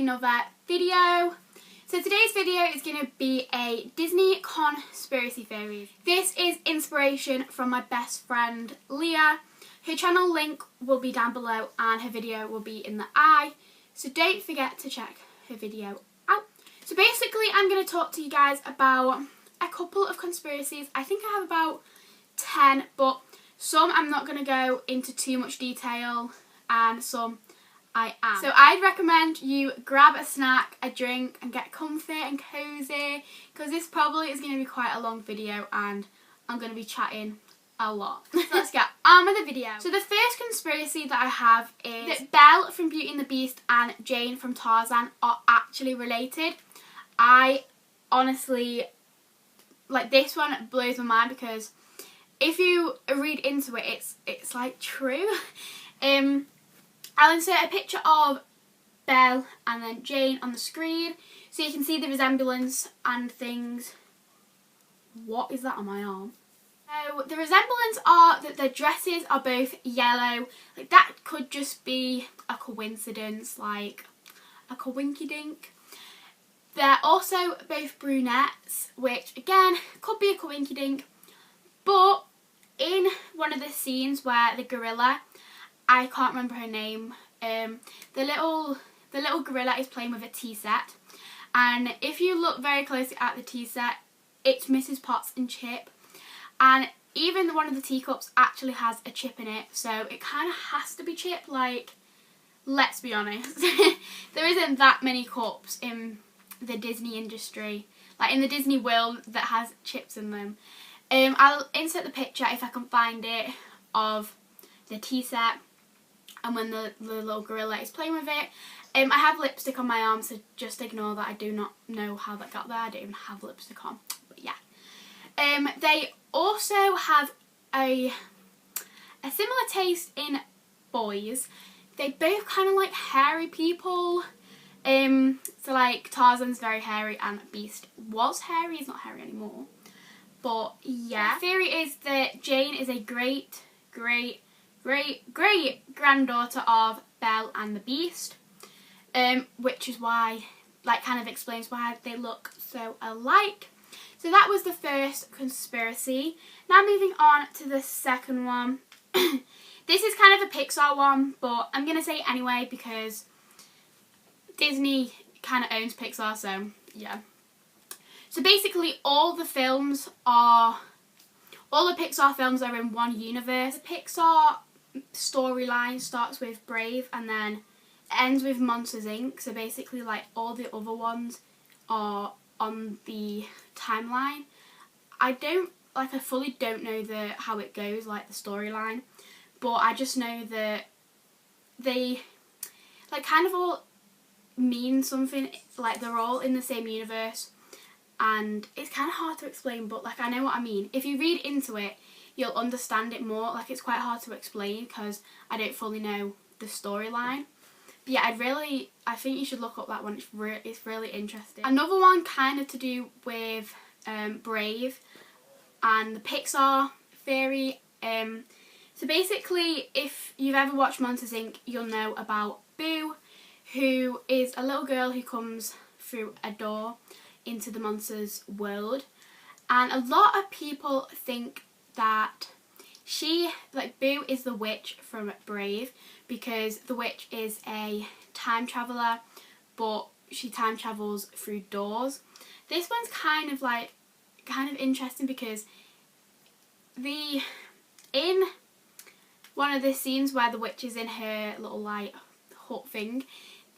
another video. So today's video is going to be a Disney conspiracy theory. This is inspiration from my best friend Leah. Her channel link will be down below and her video will be in the eye. So don't forget to check her video out. So basically I'm going to talk to you guys about a couple of conspiracies. I think I have about 10, but some I'm not going to go into too much detail and some I am. So I'd recommend you grab a snack, a drink and get comfy and cozy because this probably is going to be quite a long video and I'm going to be chatting a lot. So let's get on with the video. So the first conspiracy that I have is that Belle from Beauty and the Beast and Jane from Tarzan are actually related. I honestly, like, this one blows my mind because if you read into it, it's like true. I'll insert a picture of Belle and then Jane on the screen so you can see the resemblance and things. What is that on my arm? So the resemblance are that their dresses are both yellow. Like, that could just be a coincidence, like a coinky-dink. They're also both brunettes, which again could be a coinky-dink. But in one of the scenes where the gorilla, I can't remember her name, the little gorilla is playing with a tea set, and if you look very closely at the tea set, it's Mrs. Potts and Chip, and even one of the teacups actually has a chip in it, so it kind of has to be Chip. Like, let's be honest. There isn't that many cups in the Disney industry, like in the Disney world, that has chips in them. I'll insert the picture if I can find it of the tea set and when the little gorilla is playing with it. I have lipstick on my arm, so just ignore that. I do not know how that got there. I don't even have lipstick on, but yeah. They also have a similar taste in boys. They both kind of like hairy people. So like Tarzan's very hairy and Beast was hairy. He's not hairy anymore. But yeah, the theory is that Jane is a great granddaughter of Belle and the Beast, which is why, like, kind of explains why they look so alike. So that was the first conspiracy. Now moving on to the second one. This is kind of a Pixar one, but I'm going to say it anyway because Disney kind of owns Pixar, so yeah. So basically all the Pixar films are in one universe. The Pixar storyline starts with Brave and then ends with Monsters Inc. So basically, like, all the other ones are on the timeline. I fully don't know how it goes, like the storyline, but I just know that they, like, kind of all mean something. Like, they're all in the same universe. And it's kind of hard to explain, but, like, I know what I mean. If you read into it, you'll understand it more. Like, it's quite hard to explain because I don't fully know the storyline. But yeah, I think you should look up that one. It's really interesting. Another one kind of to do with Brave and the Pixar theory. So basically, if you've ever watched Monsters Inc., you'll know about Boo, who is a little girl who comes through a door into the monsters world, and a lot of people think that Boo is the witch from Brave because the witch is a time traveller, but she time travels through doors. This one's kind of interesting because in one of the scenes where the witch is in her little, like, hut thing,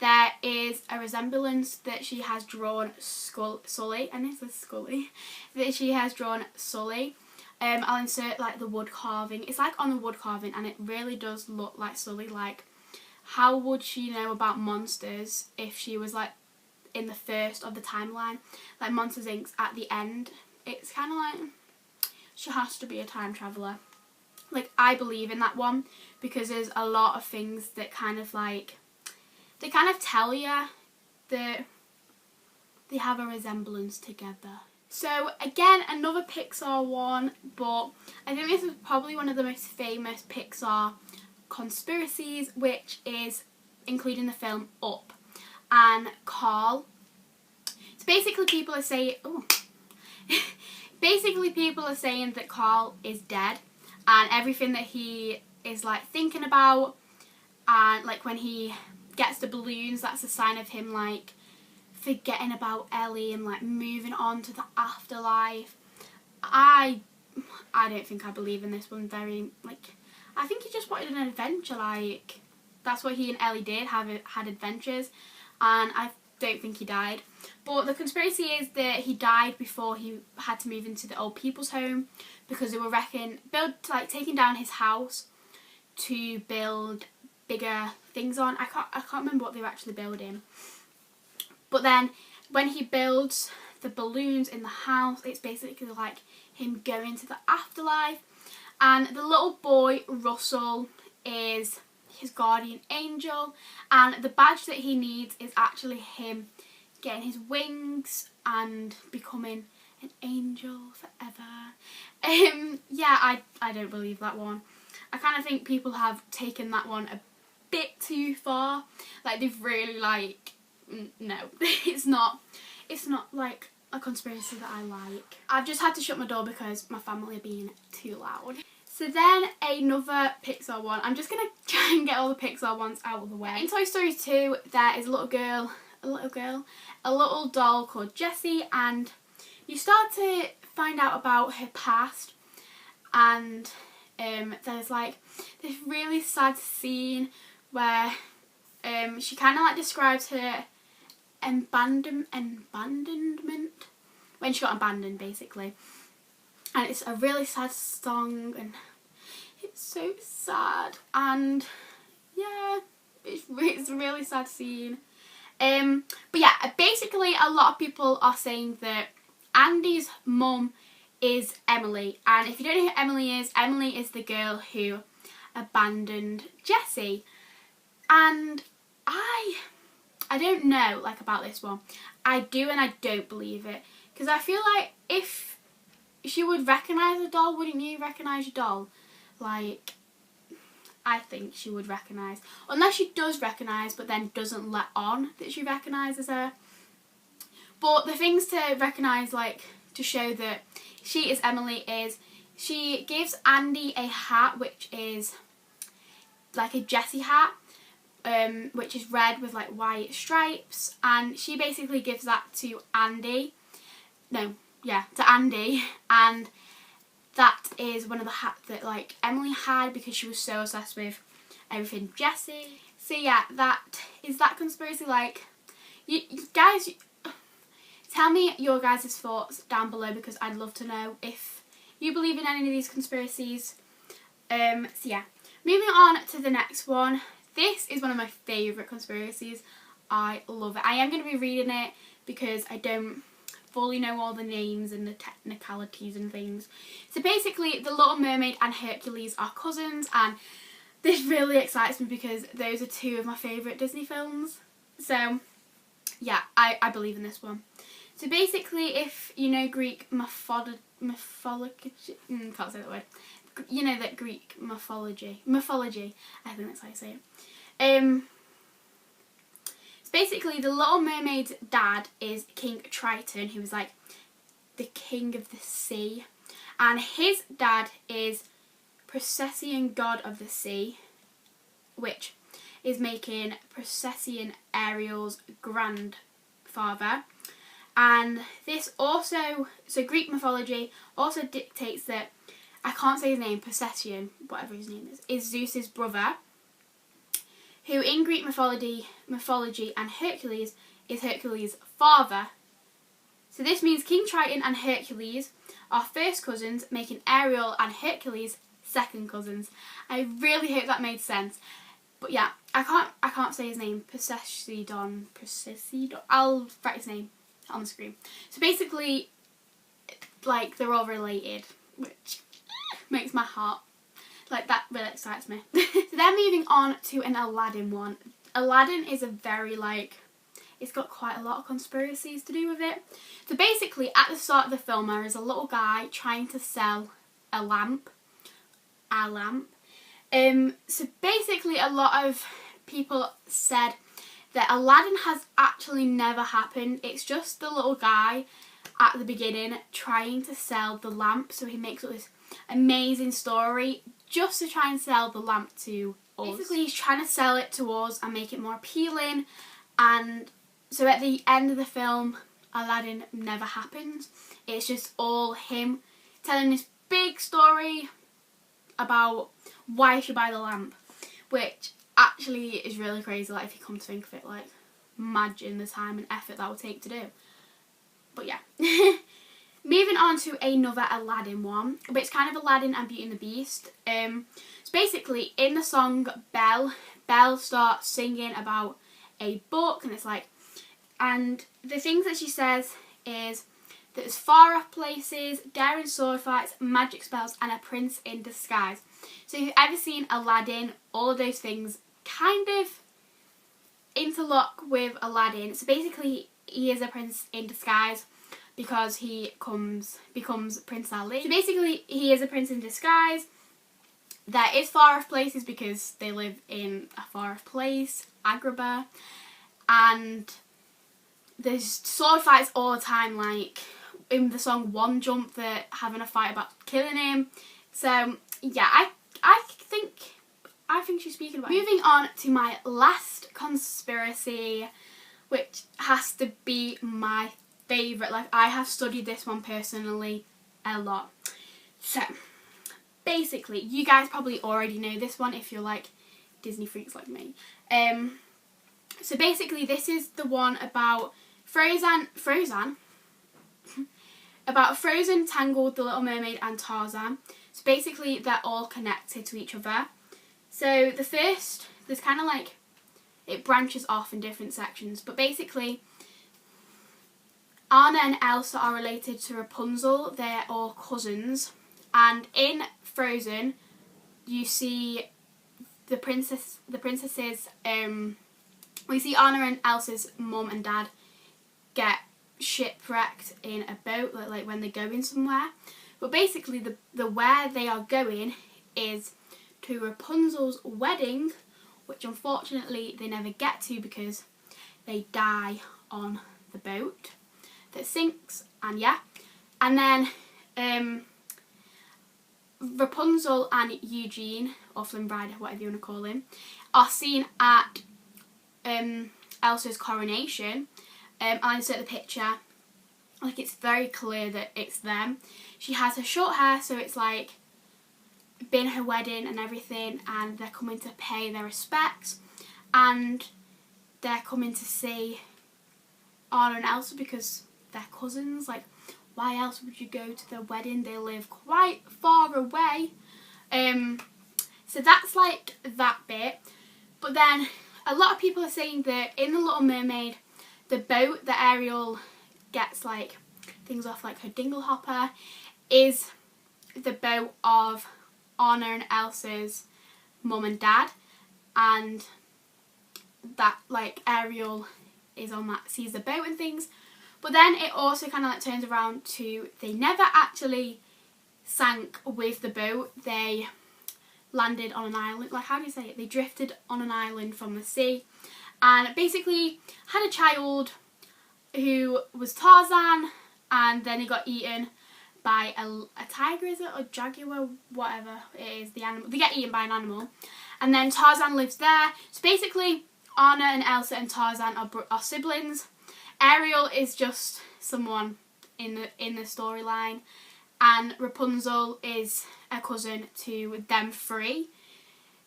there is a resemblance that she has drawn Sully, and this is Scully, that she has drawn Sully. I'll insert, like, the wood carving. It's, like, on the wood carving, and it really does look like Sully. Like, how would she know about monsters if she was, like, in the first of the timeline? Like, Monsters Inc.'s at the end. It's kind of like she has to be a time traveller. Like, I believe in that one because there's a lot of things that kind of, like, they kind of tell you that they have a resemblance together. So again, another Pixar one, but I think this is probably one of the most famous Pixar conspiracies, which is including the film Up. and Carl. So basically people are saying, that Carl is dead, and everything that he is like thinking about, and like when he gets the balloons, that's a sign of him like forgetting about Ellie and like moving on to the afterlife. I don't think I believe in this one very, like, I think he just wanted an adventure, like, that's what he and Ellie did, had adventures, and I don't think he died. But the conspiracy is that he died before he had to move into the old people's home, because they were taking down his house to build bigger things on. I can't remember what they were actually building. But then when he builds the balloons in the house, it's basically like him going to the afterlife. And the little boy, Russell, is his guardian angel. And the badge that he needs is actually him getting his wings and becoming an angel forever. Yeah, I don't believe that one. I kind of think people have taken that one a bit too far. Like, they've really, like, no, it's not like a conspiracy that I like. I've just had to shut my door because my family are being too loud. So then another Pixar one. I'm just going to try and get all the Pixar ones out of the way. In Toy Story 2, there is a little doll called Jessie, and you start to find out about her past, and there's like this really sad scene where she kind of like describes her abandonment when she got abandoned, basically, and it's a really sad song, and it's so sad, and yeah, it's a really sad scene. But yeah, basically a lot of people are saying that Andy's mum is Emily, and if you don't know who Emily is the girl who abandoned Jessie, and I don't know, like, about this one. I do and I don't believe it, because I feel like if she would recognise a doll, wouldn't you recognise your doll? Like, I think she would recognise, unless she does recognise but then doesn't let on that she recognises her. But the things to recognise, like, to show that she is Emily, is she gives Andy a hat which is like a Jessie hat, which is red with like white stripes, and she basically gives that to Andy. To Andy, and that is one of the hats that like Emily had because she was so obsessed with everything Jessie. So yeah, that is that conspiracy. Like, you guys, tell me your guys' thoughts down below, because I'd love to know if you believe in any of these conspiracies. So yeah, moving on to the next one. This is one of my favourite conspiracies. I love it. I am going to be reading it because I don't fully know all the names and the technicalities and things. So basically, The Little Mermaid and Hercules are cousins, and this really excites me because those are two of my favourite Disney films. So yeah, I believe in this one. So basically, if you know Greek mythology, can't say that word. You know that Greek mythology, I think that's how you say it. So basically, the Little Mermaid's dad is King Triton, who is like the king of the sea, and his dad is Poseidon, god of the sea, which is making Poseidon Ariel's grandfather. And this also, so Greek mythology also dictates that, I can't say his name, Poseidon, whatever his name is Zeus's brother, who in Greek mythology and Hercules is Hercules' father. So this means King Triton and Hercules are first cousins, making Ariel and Hercules second cousins. I really hope that made sense. But yeah, I can't say his name, Poseidon. I'll write his name on the screen. So basically, like, they're all related, which makes my heart, like, that really excites me. So then moving on to an Aladdin one. Aladdin is a very, like, it's got quite a lot of conspiracies to do with it. So basically, at the start of the film, there is a little guy trying to sell a lamp. So basically, a lot of people said that Aladdin has actually never happened. It's just the little guy at the beginning trying to sell the lamp. So he makes up this amazing story just to try and sell the lamp to us. Basically, he's trying to sell it to us and make it more appealing. And so at the end of the film, Aladdin never happens. It's just all him telling this big story about why you should buy the lamp, which actually is really crazy. Like, if you come to think of it, like, imagine the time and effort that would take to do. But yeah. Moving on to another Aladdin one, but it's kind of Aladdin and Beauty and the Beast. So basically, in the song Belle starts singing about a book, and it's like, and the things that she says is that there's far off places, daring sword fights, magic spells, and a prince in disguise. So if you've ever seen Aladdin, all of those things kind of interlock with Aladdin. So basically, he is a prince in disguise because he becomes Prince Ali. So basically, he is a prince in disguise. There is far off places because they live in a far off place, Agrabah, and there's sword fights all the time, like in the song One Jump, they're having a fight about killing him. So yeah, I think she's speaking about it. Moving on to my last conspiracy, which has to be my favourite. Like, I have studied this one personally a lot. So basically, you guys probably already know this one if you're like Disney freaks like me. So basically, this is the one about Frozen, Tangled, The Little Mermaid and Tarzan. So basically, they're all connected to each other. So the first, there's kind of like, it branches off in different sections, but basically, Anna and Elsa are related to Rapunzel. They're all cousins, and in Frozen, you see the princesses. We see Anna and Elsa's mum and dad get shipwrecked in a boat, like when they're going somewhere. But basically, the where they are going is to Rapunzel's wedding, which unfortunately they never get to because they die on the boat that sinks. And yeah, and then Rapunzel and Eugene, or Flynn Rider, whatever you want to call him, are seen at Elsa's coronation. I'll insert the picture. Like, it's very clear that it's them. She has her short hair, so it's like been her wedding and everything, and they're coming to pay their respects, and they're coming to see Anna and Elsa because they're cousins. Like, why else would you go to their wedding? They live quite far away. So that's like that bit. But then a lot of people are saying that in The Little Mermaid, the boat that Ariel gets like things off, like her dingle hopper, is the boat of Anna and Elsa's mum and dad, and that like Ariel is on that, sees the boat and things. But then it also kind of like turns around to, they never actually sank with the boat. They landed on an island. Like, how do you say it? They drifted on an island from the sea, and basically had a child who was Tarzan, and then he got eaten by a tiger, is it, or jaguar, whatever it is, the animal. They get eaten by an animal, and then Tarzan lives there. So basically, Anna and Elsa and Tarzan are siblings. Ariel is just someone in the storyline, and Rapunzel is a cousin to them three.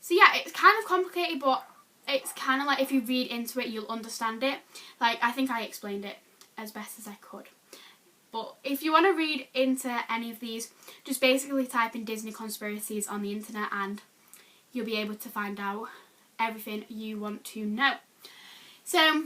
So yeah, it's kind of complicated, but it's kind of like, if you read into it, you'll understand it. Like, I think I explained it as best as I could. But if you want to read into any of these, just basically type in Disney conspiracies on the internet and you'll be able to find out everything you want to know. So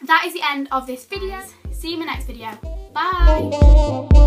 that is the end of this video. See you in my next video. Bye!